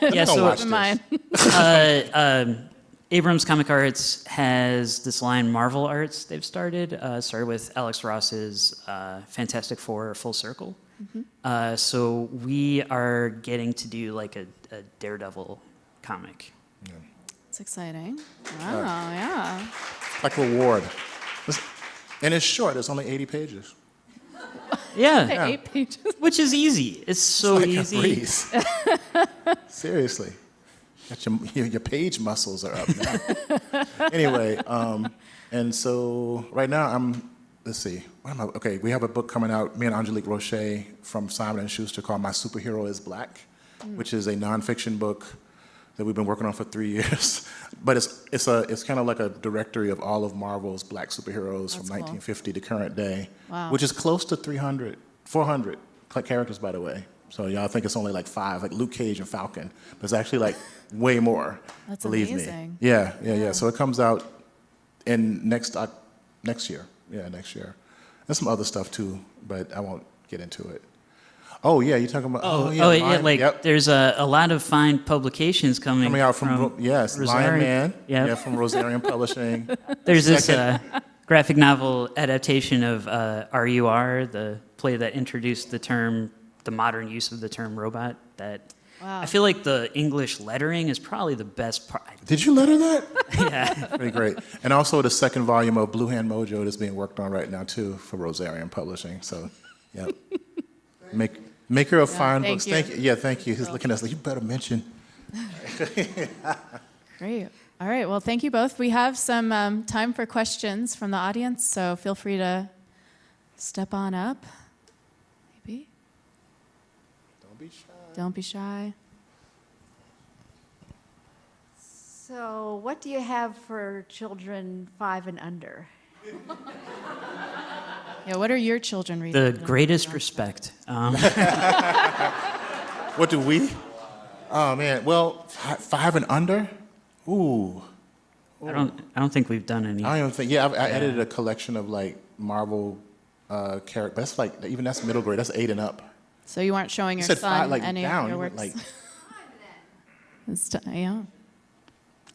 Yeah, Don't so watch keep in mind. Abrams Comic Arts has this line, Marvel Arts, they've started. Started with Alex Ross's Fantastic Four Full Circle. So we are getting to do like a Daredevil comic. It's exciting. Wow, yeah. Like a reward. And it's short. It's only 80 pages. Yeah, 8 pages. which is easy. It's so Like a easy. breeze. Seriously. Got your page muscles are up now. Anyway, and so right now let's see. Okay, we have a book coming out, me and Angelique Roche from Simon & Schuster, called My Superhero is Black, which is a nonfiction book that we've been working on for 3 years. But it's kind of like a directory of all of Marvel's black superheroes from cool. 1950 to current day, Wow. which is close to 400 characters, by the way. So y'all think it's only like 5, like Luke Cage and Falcon, but it's actually like way more. That's believe amazing. me. Yeah. So it comes out in next year. Yeah, next year. There's some other stuff too, but I won't get into it. Oh yeah, you're talking about. Like there's a lot of fine publications coming out from yes, Lion Man. Yep. Yeah, from Rosarian Publishing. There's this graphic novel adaptation of RUR, the play that introduced the modern use of the term robot. That Wow. I feel like the English lettering is probably the best part. Did you letter that? Yeah. Pretty great. And also the second volume of Blue Hand Mojo that's being worked on right now too for Rosarian Publishing. So, yeah. Maker of fine thank books. you. Thank you. Yeah, thank you. He's looking at us like, you better mention. Great. All right. Well, thank you both. We have some time for questions from the audience, so feel free to step on up. Maybe. Don't be shy. Don't be shy. So, what do you have for children 5 and under? Yeah. What are your children reading? The greatest respect. What do we? Oh man. Well, 5 and under. Ooh. I don't think we've done any. I don't even think. Yeah, I edited a collection of like Marvel characters. That's like that's middle grade. That's 8 and up. So you weren't showing You your said son 5 like any down. of your You went, works? like Yeah.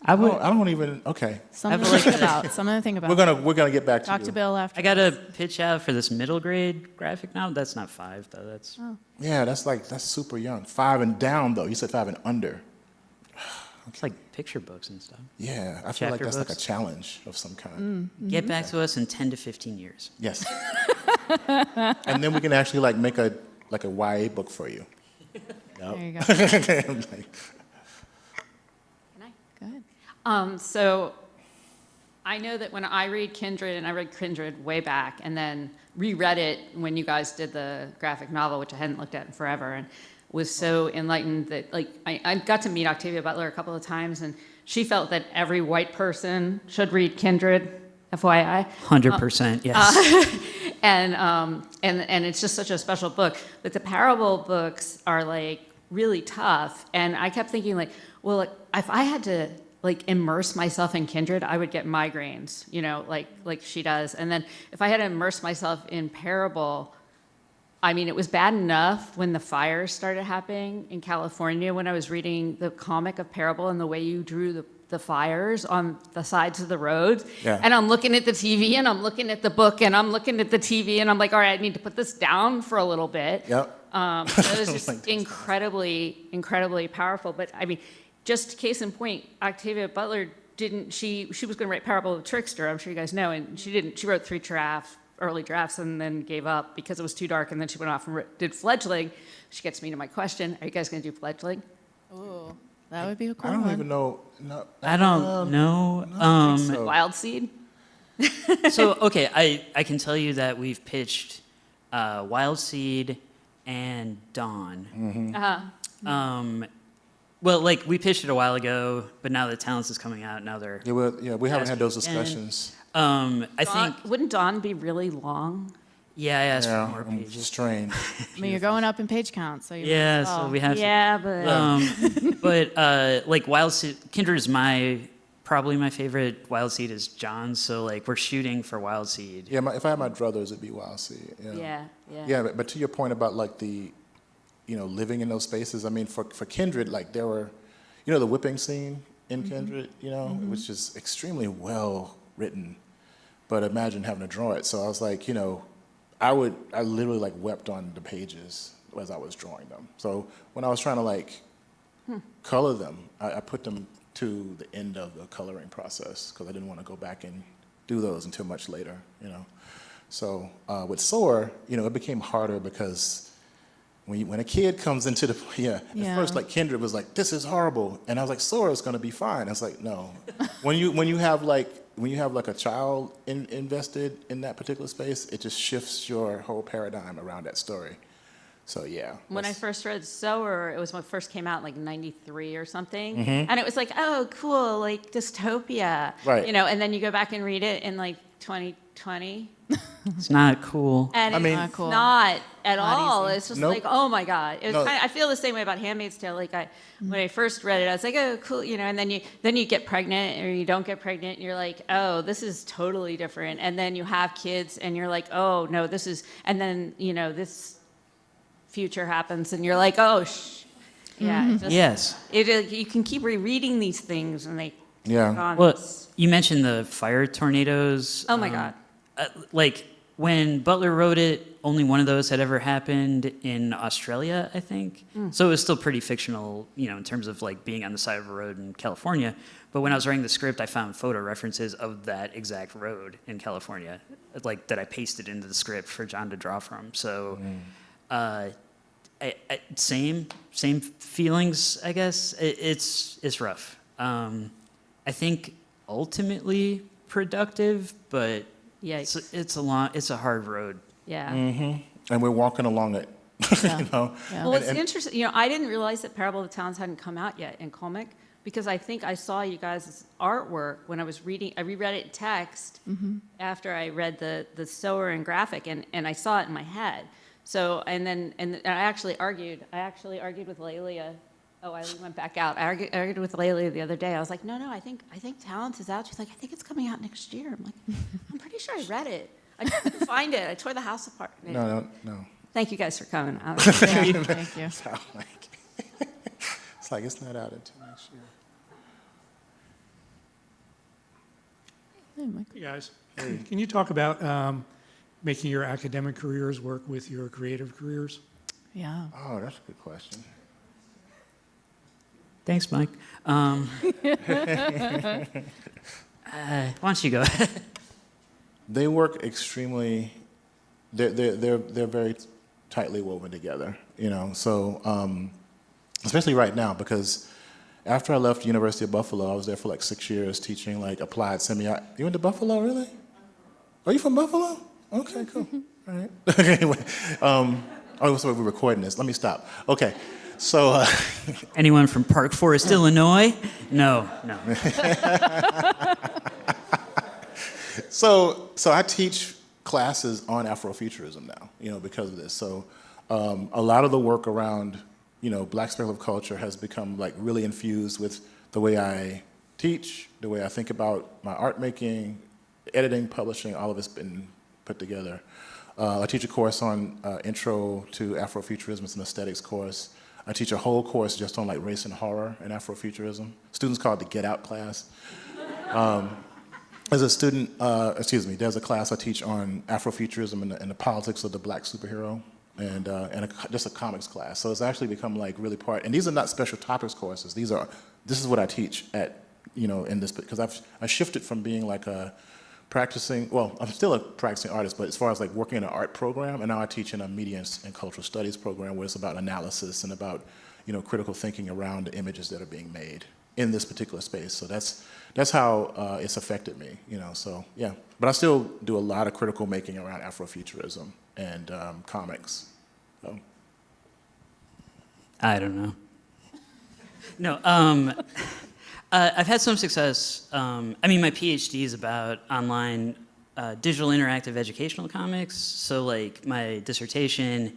I would. I don't even. Okay. Something feel to like think about. Something to think about. We're gonna get back to Talk you. to Bill after. I got a pitch out for this middle grade graphic novel. That's not 5 though. That's Yeah, that's super young. 5 and down though. You said 5 and under. it's like picture books and stuff. Yeah, I feel like Chapter that's like a books. challenge of some kind. Get back to us in 10 to 15 years. Yes. And then we can actually like make a YA book for you. There you go. Like, Good. So I know that when I read Kindred, and I read Kindred way back, and then reread it when you guys did the graphic novel, which I hadn't looked at in forever, and was so enlightened that, like, I got to meet Octavia Butler a couple of times, and she felt that every white person should read Kindred, FYI. 100%. Yes. And it's just such a special book. But the parable books are like really tough, and I kept thinking like, well, like, if I had to like immerse myself in Kindred, I would get migraines, you know, like she does. And then if I had to immerse myself in Parable, I mean, it was bad enough when the fires started happening in California when I was reading the comic of Parable and the way you drew the fires on the sides of the roads. Yeah. And I'm looking at the TV and I'm looking at the book and I'm looking at the TV and I'm like, all right, I need to put this down for a little bit. Yep. So it was just Like this. incredibly powerful. But I mean, just case in point, Octavia Butler didn't, she was going to write Parable of the Trickster, I'm sure you guys know, and she didn't. She wrote 3 early drafts, and then gave up because it was too dark, and then she went off and did Fledgling. She gets me to my question, are you guys going to do Fledgling? Ooh, that would be a cool I don't one. even know. No, I don't know. I don't think so. Wild Seed? So, okay, I can tell you that we've pitched Wild Seed and Dawn. Uh-huh. Well, like, we pitched it a while ago, but now that Talents is coming out, now they're... We haven't had those And, discussions. I think... Wouldn't Dawn be really long? Yeah, I asked Yeah, for more I'm pages. strained. I mean, you're going up in page count, so you might Yeah, as well. so we have Yeah, but... but like Wild Seed, Kindred is probably my favorite. Wild Seed is John's, so like we're shooting for Wild Seed. Yeah, if I had my druthers, it'd be Wild Seed. Yeah. Yeah, but to your point about like the, living in those spaces. I mean, for Kindred, like there were, the whipping scene in Kindred. It was just extremely well written. But imagine having to draw it. So I was like, I literally like wept on the pages as I was drawing them. So when I was trying to like color them, I put them to the end of the coloring process because I didn't want to go back and do those until much later. So with Sower, it became harder because when a kid comes into the at first like Kindred was like, this is horrible, and I was like, Sower is going to be fine. I was like, no. when you have like when you have like a child invested in that particular space, it just shifts your whole paradigm around that story. So yeah. When I first read Sower, it was when it first came out, like 93 or something. Mm-hmm. And it was like, oh, cool, like dystopia. Right. You know, and then you go back and read it in like 2020. It's not cool. And I it's mean- Not cool. not at Not all. easy. It's just Nope. like, oh my God. It was No. kind of, I feel the same way about Handmaid's Tale. Like when I first read it, I was like, oh, cool, you know, and then you get pregnant or you don't get pregnant and you're like, oh, this is totally different. And then you have kids and you're like, oh no, this is, and then, you know, this future happens and you're like, oh, yeah. It just, Yes. you can keep rereading these things and they Yeah. go on Well, this- you mentioned the fire tornadoes. Oh my God. Like when Butler wrote it, only one of those had ever happened in Australia, I think. So it was still pretty fictional, you know, in terms of like being on the side of a road in California. But when I was writing the script, I found photo references of that exact road in California, like that I pasted into the script for John to draw from. So, same feelings, I guess. It's rough. I think ultimately productive, but Yikes. it's a hard road. Yeah. And we're walking along it. Yeah. You know? Yeah. Well, it's interesting. You know, I didn't realize that Parable of Towns hadn't come out yet in comic because I think I saw you guys' artwork when I was reading. I reread it in text after I read the Sower and graphic, and I saw it in my head. So and I actually argued. With Lelia. Oh, I went back out. I argued with Lelia the other day. I was like, no, I think Talents is out. She's like, I think it's coming out next year. I'm like, I'm pretty sure I read it. I couldn't find it. I tore the house apart. No. Thank you guys for coming. Thank you. So, like, it's like it's not out until next year. Hey guys, can you talk about making your academic careers work with your creative careers? Yeah. Oh, that's a good question. Thanks, Mike. Why don't you go? They work extremely. They're very tightly woven together. You know, so especially right now because after I left University of Buffalo, I was there for like 6 years teaching like applied semiotics. You went to Buffalo, really? Are you from Buffalo? Okay, cool. All right. Anyway, so we're recording this. Let me stop. Okay, so. Anyone from Park Forest, Illinois? No. So I teach classes on Afrofuturism now, you know, because of this. So a lot of the work around, you know, Black speculative culture has become like really infused with the way I teach, the way I think about my art making, editing, publishing, all of it's been put together. I teach a course on Intro to Afrofuturism. It's an aesthetics course. I teach a whole course just on like race and horror and Afrofuturism. Students call it the Get Out class. As a student, there's a class I teach on Afrofuturism and the politics of the Black superhero, and just a comics class. So it's actually become like really part. And these are not special topics courses. This is what I teach at, you know, in this, because I shifted from being like a practicing. Well, I'm still a practicing artist, but as far as like working in an art program, and now I teach in a media and cultural studies program where it's about analysis and about, you know, critical thinking around the images that are being made in this particular space. So that's how it's affected me, you know, so yeah. But I still do a lot of critical making around Afrofuturism and comics. So. I don't know. No, I've had some success. I mean, my PhD is about online digital interactive educational comics. So like my dissertation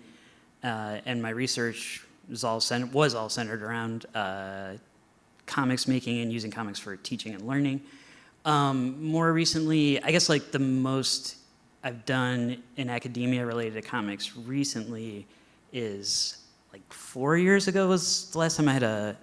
and my research was all centered around comics making and using comics for teaching and learning. More recently, I guess like the most I've done in academia related to comics recently is like 4 years ago was the last time I had a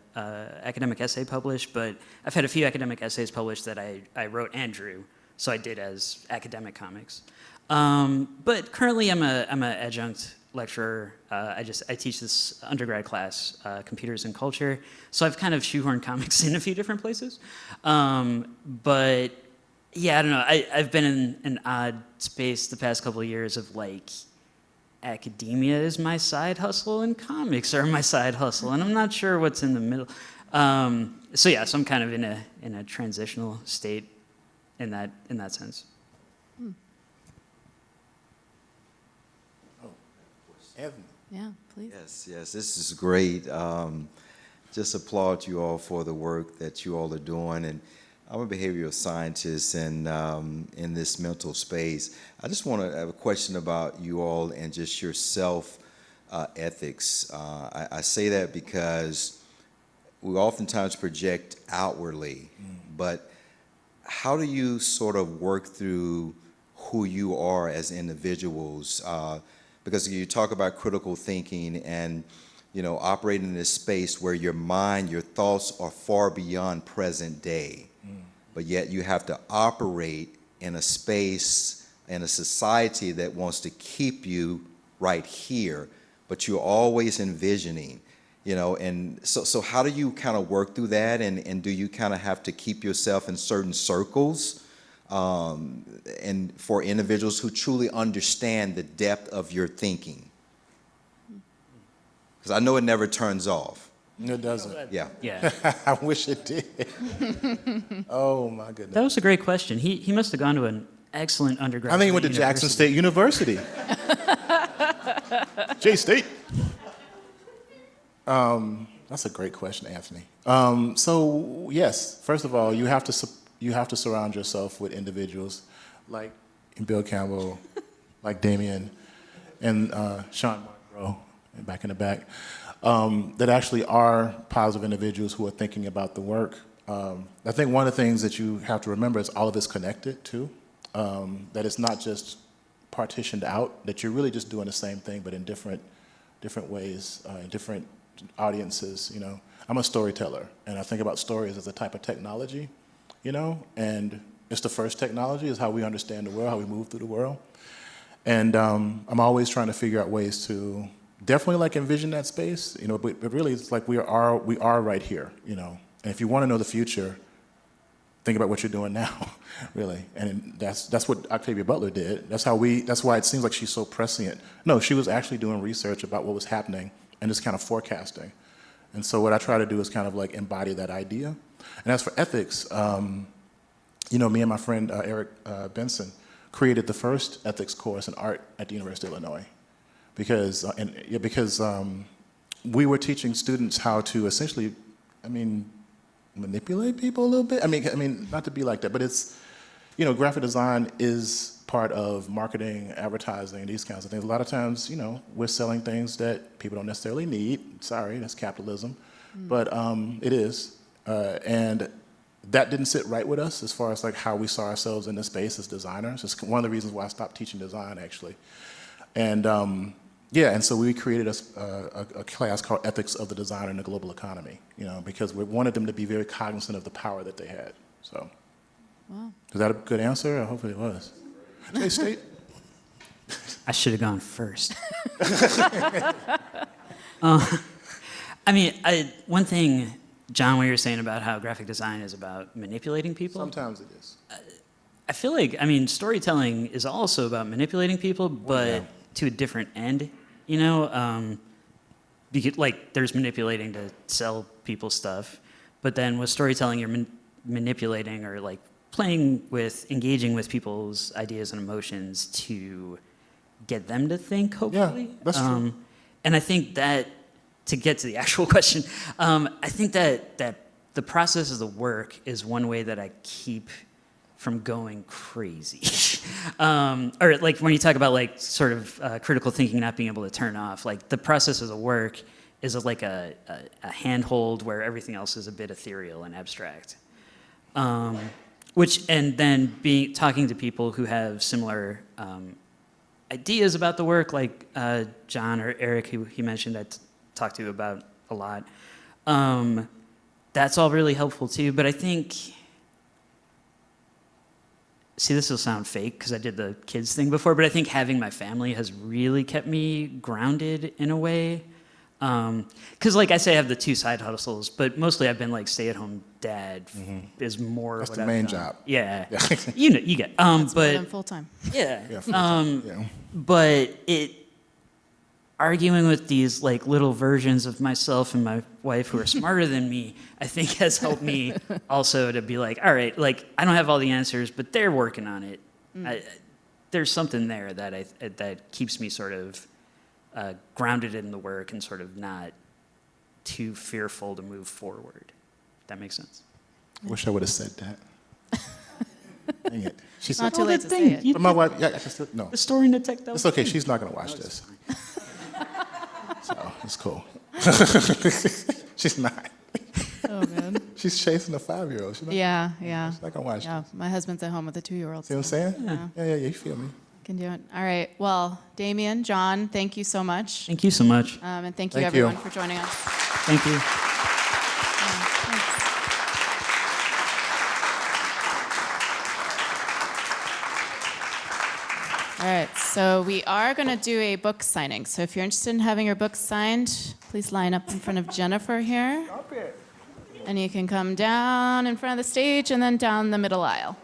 academic essay published, but I've had a few academic essays published that I wrote and drew, so I did as academic comics. But currently I'm an adjunct lecturer. I teach this undergrad class, Computers and Culture. So I've kind of shoehorned comics in a few different places. But yeah, I don't know. I've been in an odd space the past couple of years of like, academia is my side hustle and comics are my side hustle, and I'm not sure what's in the middle. So I'm kind of in a transitional state in that sense. Anthony. Yeah, please. Yes, this is great. Just applaud you all for the work that you all are doing. And I'm a behavioral scientist and in this mental space. I just want to have a question about you all and just your self ethics. I say that because we oftentimes project outwardly, but how do you sort of work through who you are as individuals? Because you talk about critical thinking and, you know, operating in this space where your mind, your thoughts are far beyond present day, but yet you have to operate in a space, in a society that wants to keep you right here, but you're always envisioning, you know, and so how do you kind of work through that, and do you kind of have to keep yourself in certain circles? And for individuals who truly understand the depth of your thinking. Because I know it never turns off. It doesn't. Yeah. Yeah. I wish it did. Oh, my goodness. That was a great question. He must have gone to an excellent undergraduate I think he went to Jackson State University. J-State. That's a great question, Anthony. So, yes, first of all, you have to surround yourself with individuals like Bill Campbell, like Damian, and Sean Markrow, back in the back, that actually are positive individuals who are thinking about the work. I think one of the things that you have to remember is all of it's connected, too. That it's not just partitioned out, that you're really just doing the same thing, but in different ways, in different audiences, you know. I'm a storyteller, and I think about stories as a type of technology, you know, and it's the first technology, is how we understand the world, how we move through the world. And I'm always trying to figure out ways to definitely like envision that space, you know, but really it's like we are right here, you know. And if you want to know the future, think about what you're doing now, really. And that's what Octavia Butler did. That's why it seems like she's so prescient. No, she was actually doing research about what was happening and just kind of forecasting. And so what I try to do is kind of like embody that idea. And as for ethics, you know, me and my friend Eric Benson created the first ethics course in art at the University of Illinois, because we were teaching students how to essentially, manipulate people a little bit. I mean, not to be like that, but it's, you know, graphic design is part of marketing, advertising, these kinds of things. A lot of times, you know, we're selling things that people don't necessarily need. Sorry, that's capitalism, but it is, and that didn't sit right with us as far as like how we saw ourselves in this space as designers. It's one of the reasons why I stopped teaching design, actually. And and so we created a class called Ethics of the Designer in the Global Economy, you know, because we wanted them to be very cognizant of the power that they had. So, Wow. Was that a good answer? Hopefully it was. J-State. I should have gone first. One thing, John, what you were saying about how graphic design is about manipulating people. Sometimes it is. I feel like, storytelling is also about manipulating people, but to a different end, you know? Because, like, there's manipulating to sell people stuff, but then with storytelling, you're manipulating or, like, engaging with people's ideas and emotions to get them to think, hopefully. Yeah, that's true. And I think that, to get to the actual question, I think that the process of the work is one way that I keep from going crazy. Or like when you talk about like sort of critical thinking not being able to turn off, like the process of the work is like a handhold where everything else is a bit ethereal and abstract. And then talking to people who have similar ideas about the work, like John or Eric, who he mentioned I talked to about a lot. That's all really helpful too, but I think, see, this will sound fake because I did the kids thing before, but I think having my family has really kept me grounded in a way. Because like I say, I have the 2 side hustles, but mostly I've been like stay-at-home dad is more. That's what the I've main done. job. Yeah, Yeah. you get. That's more But than full time. yeah, Yeah, full time, yeah. but arguing with these like little versions of myself and my wife who are smarter than me, I think has helped me also to be like, all right, like I don't have all the answers, but they're working on it. There's something there that keeps me sort of grounded in the work and sort of not too fearful to move forward. That makes sense. I wish I would have said that. Dang it. She Not said, too late to say it. but my wife, yeah, I just, no. The story in the tech, though. It's okay. She's not going to watch this. So it's cool. She's not. Oh, man. She's chasing a 5-year-old. She's not, Yeah. she's not going to watch Yeah, this. my husband's at home with a 2-year-old. See what I'm so, saying? Yeah. Yeah, you feel me. Can do it. All right. Well, Damian, John, thank you so much. Thank you so much. And thank you, Thank you. everyone, for joining us. Thank you. Thanks. All right, so we are going to do a book signing. So if you're interested in having your book signed, please line up in front of Jennifer here. And you can come down in front of the stage and then down the middle aisle.